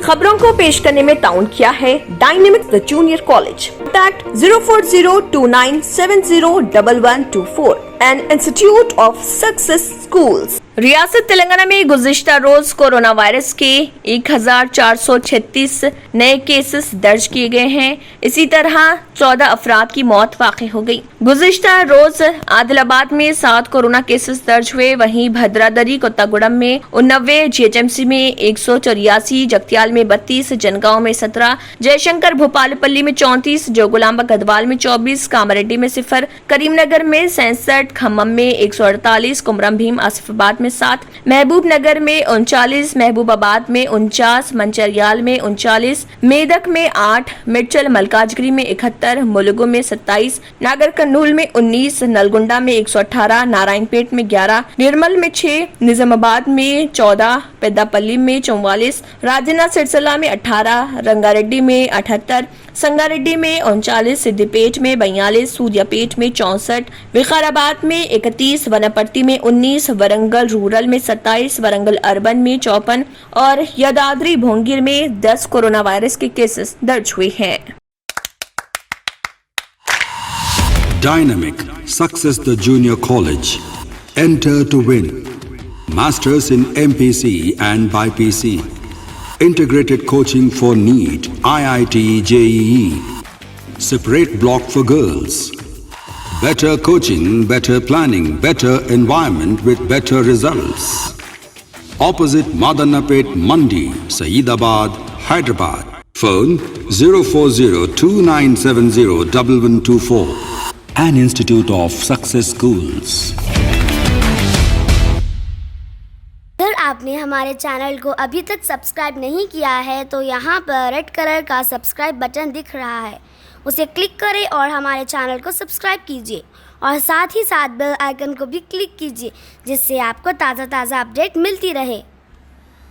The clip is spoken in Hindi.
खबरों को पेश करने में ताउन किया है dynamics the junior college. Contact 04029701124 and institute of success schools. रियासत तेलंगाना में गुज़िश्ता रोज कोरोना वायरस के 1436 नए केसेस दर्ज किए गए हैं। इसी तरह 14 अफराद की मौत वाक़ई हो गई। गुज़िश्ता रोज आदिलाबाद में 7 कोरोना केसेस दर्ज हुए, वहीं भद्रादरी कोत्तागुड़म में 89, जीएचएमसी में 184, जगतियाल में 32, जनगांव में 17, जयशंकर भोपालपल्ली में 34, जोगुलांबा गढ़वाल में 24, कामारेड्डी में 0, करीमनगर में 67, खम्मम में 148, कुमरम भीम आसिफाबाद में 7, महबूब नगर में 39, महबूबाबाद में 49, मंचरियाल में 39, मेदक में 8, मिर्चल मलकाजगिरी में 71, मुलुगु में 27, नागर कर्नूल में 19, नलगुंडा में 118, नारायणपेट में 11, निर्मल में 6, निजामाबाद में 14, पेद्दापल्ली में 44, राजन्ना सिरसला में 18, रंगारेड्डी में 78, संगारेड्डी में 39, सिद्दीपेट में 42, सूर्यापेट में 64, विकाराबाद में 31, वनपर्ती में 19, वरंगल रूरल में 27, वरंगल अर्बन में 54 और यादाद्री भोंगिर में 10 कोरोना वायरस के केसेस दर्ज हुए हैं। Dynamic Success the Junior College. Enter to win. Masters in MPC and BPC. Integrated coaching for NEET, IIT, JEE. Separate block for girls. Better coaching, better planning, better environment with better results. Opposite Madannapet Mandi, Saeedabad, Hyderabad. Phone 04029701124. An Institute of Success Schools. अगर आपने हमारे चैनल को अभी तक सब्सक्राइब नहीं किया है तो यहाँ पर रेड कलर का सब्सक्राइब बटन दिख रहा है, उसे क्लिक करें और हमारे चैनल को सब्सक्राइब कीजिए और साथ ही साथ बेल आइकन को भी क्लिक कीजिए, जिससे आपको ताज़ा अपडेट मिलती रहे।